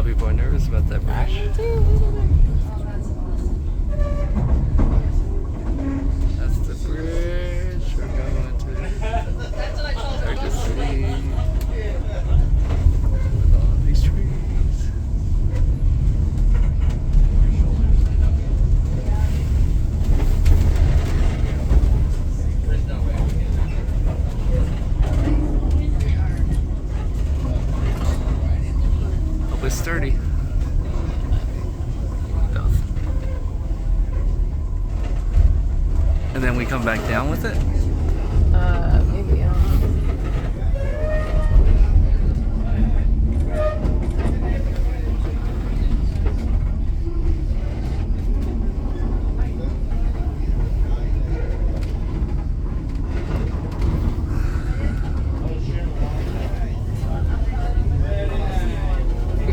lot of people are nervous about that bridge. I am too, a little bit. That's the bridge we're going to. That's what I told Hard to her. see. With all these trees. Hope it's sturdy. And then we come back down with it? Maybe,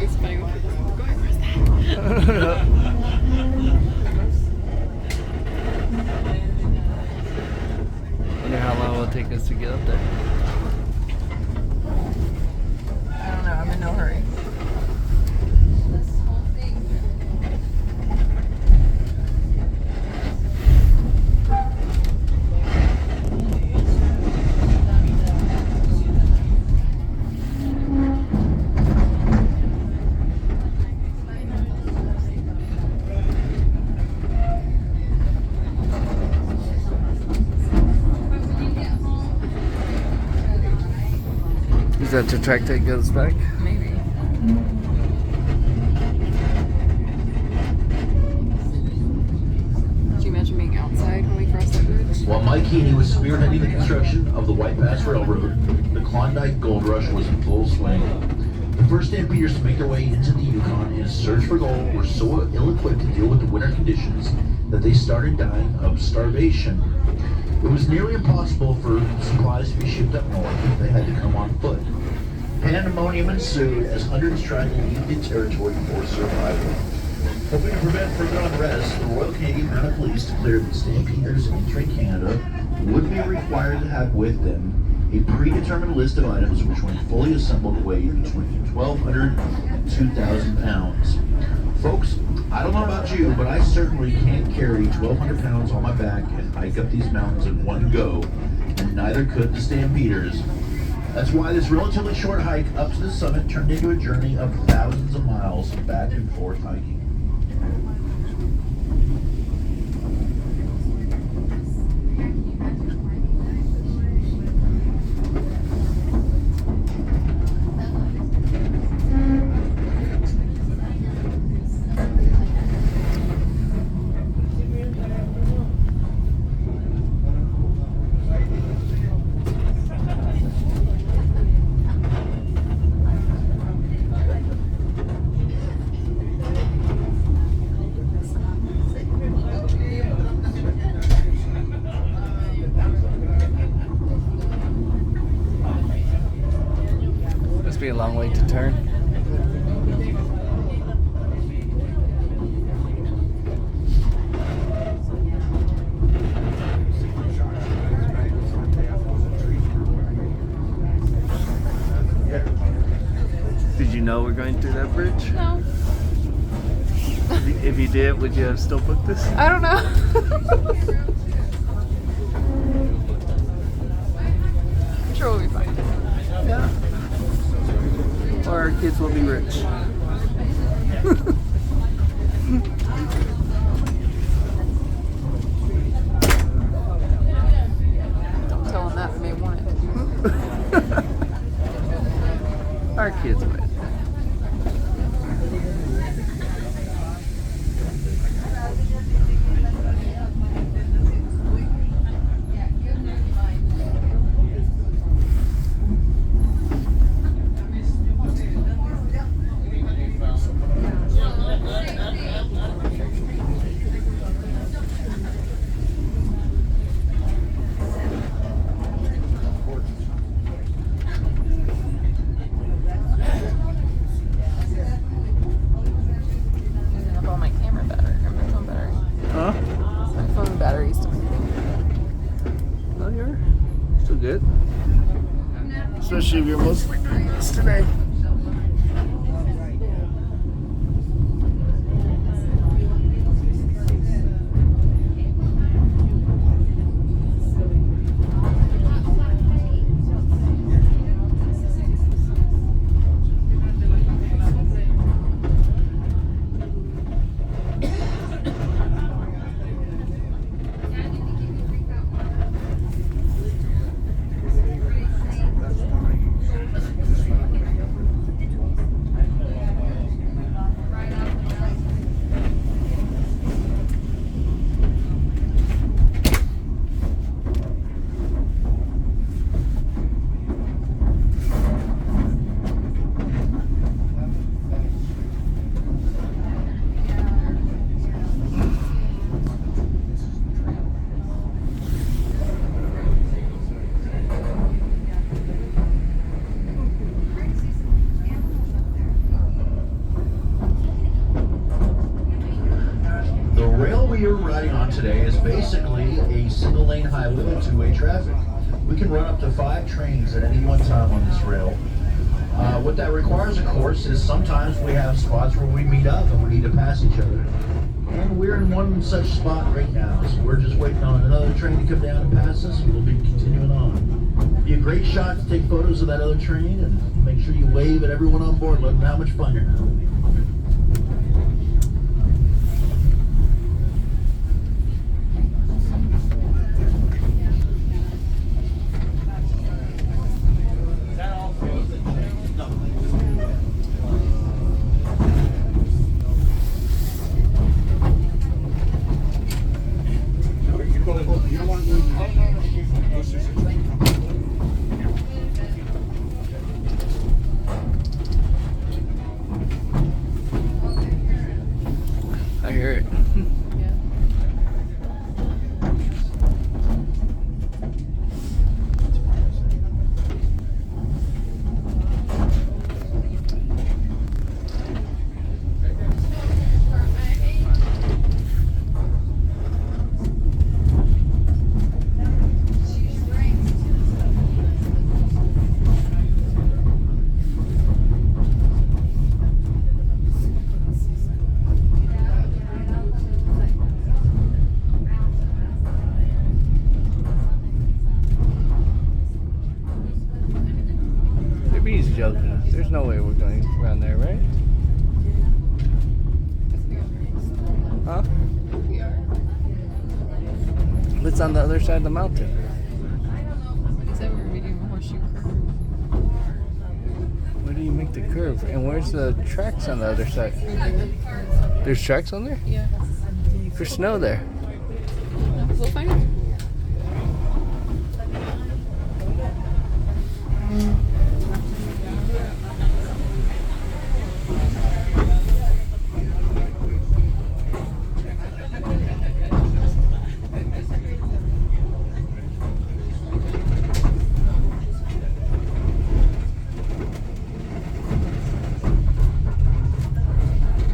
It's funny when people are going, where's that? Wonder how long it will take us to get up there. I don't know, I'm in no hurry. Is that the track that goes back? Maybe. Could you imagine being outside when we crossed that bridge? While Mike Heaney was spearheading the construction of the White Pass Railroad, the Klondike Gold Rush was in full swing. The first stampeders to make their way into the Yukon in a search for gold were so ill-equipped to deal with the winter conditions that they started dying of starvation. It was nearly impossible for supplies to be shipped up north if they had to come on foot. Pandemonium ensued as hundreds tried to leave the territory for survival. Hoping to prevent further unrest, the Royal Canadian Mounted Police declared that stampeders entering Canada would be required to have with them a predetermined list of items which, when fully assembled, weighed between 1,200 and 2,000 pounds. Folks, I don't know about you, but I certainly can't carry 1,200 pounds on my back and hike up these mountains in one go, and neither could the stampeders. That's why this relatively short hike up to the summit turned into a journey of thousands of miles of back and forth hiking. Must be a long way to turn. Did you know we're going through that bridge? No. If you did, would you have still booked this? I don't know. I'm sure we'll be fine. Yeah. Or our kids will be rich. Don't tell them that, they may want it. Our kids might. Good. Especially if you're mostly doing this today. basically a single lane highway with two-way traffic. We can run up to 5 trains at any one time on this rail. What that requires, of course, is sometimes we have spots where we meet up and we need to pass each other. And we're in one such spot right now, so we're just waiting on another train to come down and pass us, and we'll be continuing on. Be a great shot to take photos of that other train and make sure you wave at everyone on board, let them know how much fun you're having. I hear it. He's joking. There's no way we're going around there, right? Huh? It's on the other side of the mountain. He said we were making a horseshoe curve. Where do you make the curve? And where's the tracks on the other side? There's tracks on there? Yeah. There's snow there. We'll find it.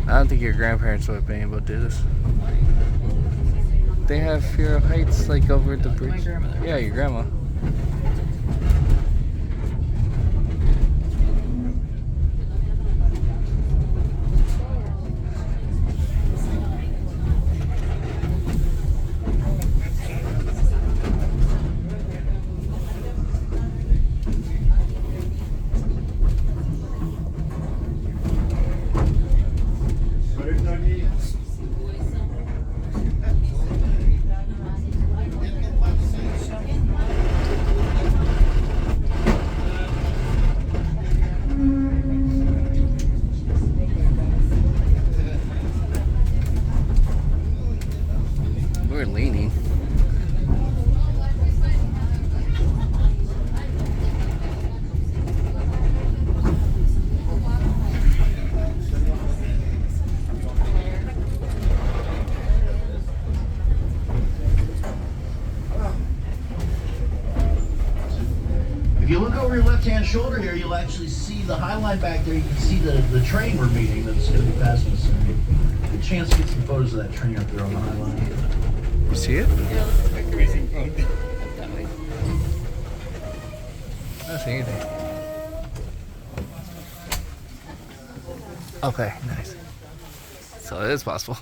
I don't think your grandparents would have been able to do this. They have fear of heights, like over the bridge. My grandmother. Yeah, your grandma. We're leaning. If you look over your left-hand shoulder here, you'll actually see the High Line back there. You can see the train we're meeting that's going to be passing us soon. Good chance to get some photos of that train up there on the High Line. You see it? Yeah, let's go crazy. That way. I don't see anything. Okay, nice. So it is possible.